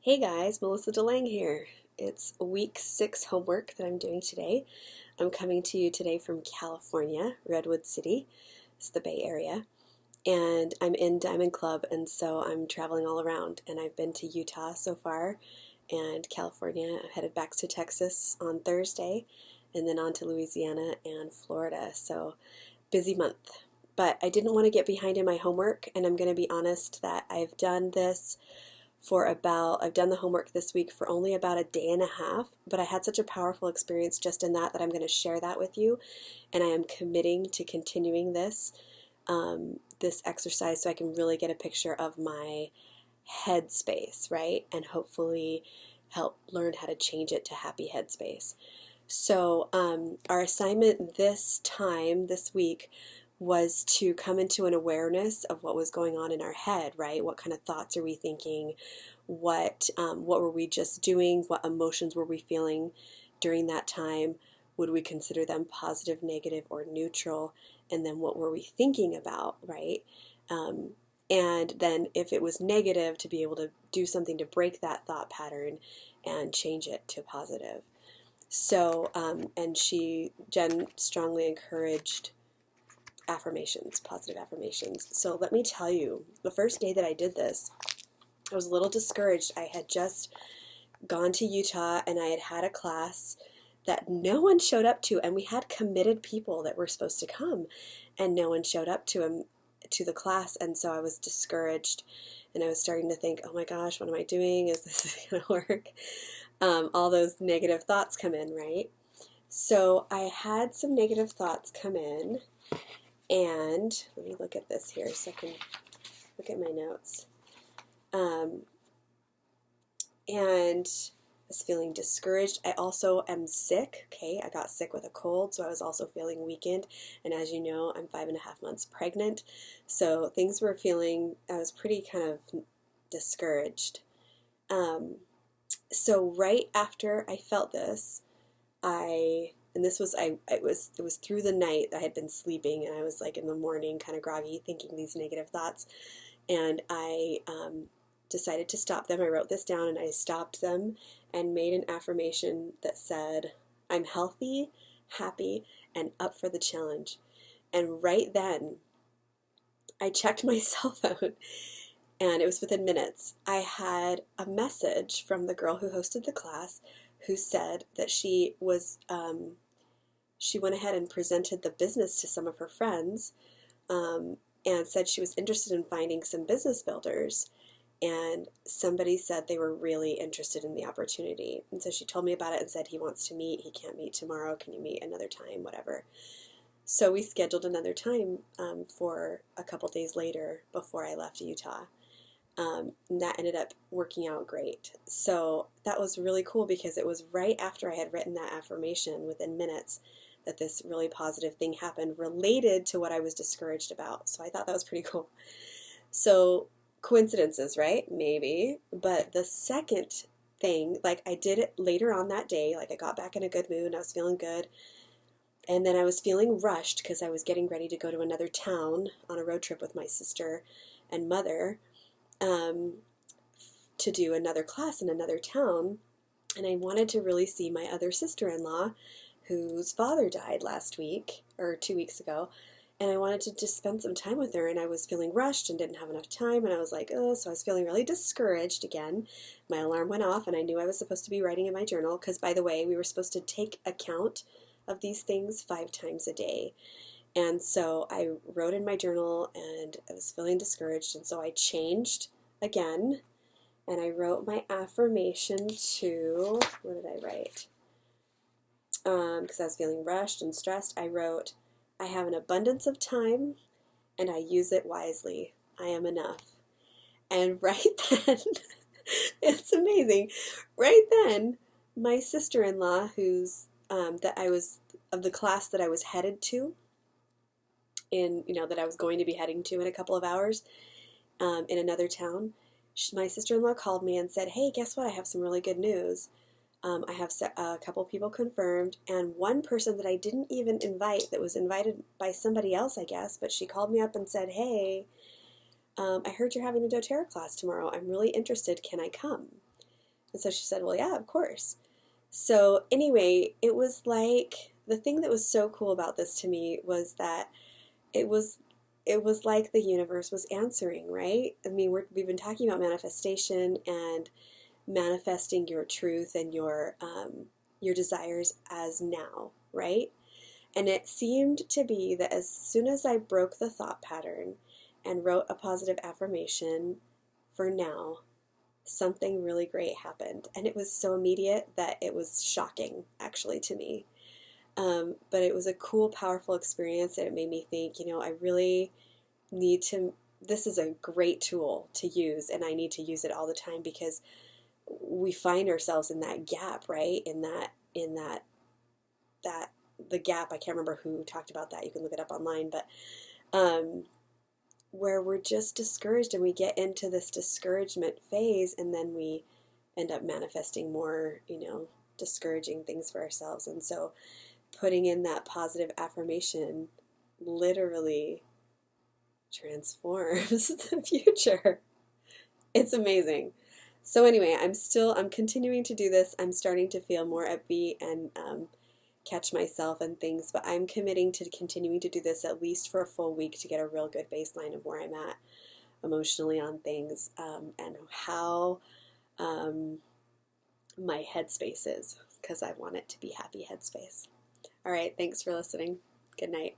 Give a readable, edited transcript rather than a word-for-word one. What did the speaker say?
Hey guys, Melissa DeLang here. It's week 6 homework that I'm doing today. I'm coming to you today from California, Redwood City. It's the Bay Area. And I'm in Diamond Club, and so I'm traveling all around. And I've been to Utah so far, and California. I'm headed back to Texas on Thursday, and then on to Louisiana and Florida. So, busy month. But I didn't want to get behind in my homework, and I'm going to be honest that I've done the homework this week for only about a day and a half, but I had such a powerful experience just in that I'm going to share that with you, and I am committing to continuing this exercise so I can really get a picture of my headspace, right? And hopefully help learn how to change it to happy headspace. So our assignment this week, was to come into an awareness of what was going on in our head, right? What kind of thoughts are we thinking? What were we just doing? What emotions were we feeling during that time? Would we consider them positive, negative, or neutral? And then what were we thinking about, right? And then if it was negative, to be able to do something to break that thought pattern and change it to positive. So, and Jen strongly encouraged positive affirmations. So let me tell you, the first day that I did this, I was a little discouraged. I had just gone to Utah and I had had a class that no one showed up to, and we had committed people that were supposed to come, and no one showed up to the class, and so I was discouraged, and I was starting to think, oh my gosh, what am I doing? Is this going to work? All those negative thoughts come in, right? So I had some negative thoughts come in. And let me look at this here so I can look at my notes. And I was feeling discouraged. I also am sick. Okay, I got sick with a cold, so I was also feeling weakened. And as you know, I'm 5.5 months pregnant. So things were I was pretty kind of discouraged. So right after I felt this, it was through the night. I had been sleeping, and I was like in the morning kind of groggy, thinking these negative thoughts, and I decided to stop them. I wrote this down, and I stopped them and made an affirmation that said, I'm healthy, happy, and up for the challenge. And right then, I checked myself out, and it was within minutes. I had a message from the girl who hosted the class who said that she went ahead and presented the business to some of her friends, and said she was interested in finding some business builders, and somebody said they were really interested in the opportunity. And so she told me about it and said, he wants to meet, he can't meet tomorrow, can you meet another time, whatever. So we scheduled another time for a couple days later before I left Utah. And that ended up working out great. So that was really cool because it was right after I had written that affirmation, within minutes, that this really positive thing happened related to what I was discouraged about. So I thought that was pretty cool. So coincidences, right? Maybe. But the second thing, like I did it later on that day, like I got back in a good mood and I was feeling good. And then I was feeling rushed because I was getting ready to go to another town on a road trip with my sister and mother, to do another class in another town, and I wanted to really see my other sister-in-law whose father died last week or 2 weeks ago, and I wanted to just spend some time with her, and I was feeling rushed and didn't have enough time, and I was like, oh, so I was feeling really discouraged again. My alarm went off, and I knew I was supposed to be writing in my journal, because by the way, we were supposed to take account of these things 5 times a day. And so I wrote in my journal, and I was feeling discouraged, and so I changed again, and I wrote my affirmation to, what did I write? Because I was feeling rushed and stressed, I wrote, I have an abundance of time, and I use it wisely. I am enough. And right then, it's amazing, right then, my sister-in-law, of the class that I was headed to, that I was going to be heading to in a couple of hours, in another town, my sister-in-law called me and said, hey, guess what? I have some really good news. I have a couple people confirmed, and one person that I didn't even invite, that was invited by somebody else, I guess, but she called me up and said, hey, I heard you're having a doTERRA class tomorrow. I'm really interested. Can I come? And so she said, well, yeah, of course. So anyway, it was like the thing that was so cool about this to me was that it was it was like the universe was answering, right? I mean, we've been talking about manifestation and manifesting your truth and your desires as now, right? And it seemed to be that as soon as I broke the thought pattern and wrote a positive affirmation for now, something really great happened. And it was so immediate that it was shocking, actually, to me. But it was a cool, powerful experience, and it made me think, I really need to, this is a great tool to use, and I need to use it all the time because we find ourselves in that gap, right? That the gap, I can't remember who talked about that. You can look it up online, but um, where we're just discouraged and we get into this discouragement phase, and then we end up manifesting more, discouraging things for ourselves. And so putting in that positive affirmation literally transforms the future. It's amazing. So anyway, I'm continuing to do this. I'm starting to feel more upbeat and catch myself and things, but I'm committing to continuing to do this at least for a full week to get a real good baseline of where I'm at emotionally on things, and how my headspace is, because I want it to be happy headspace. All right, thanks for listening. Good night.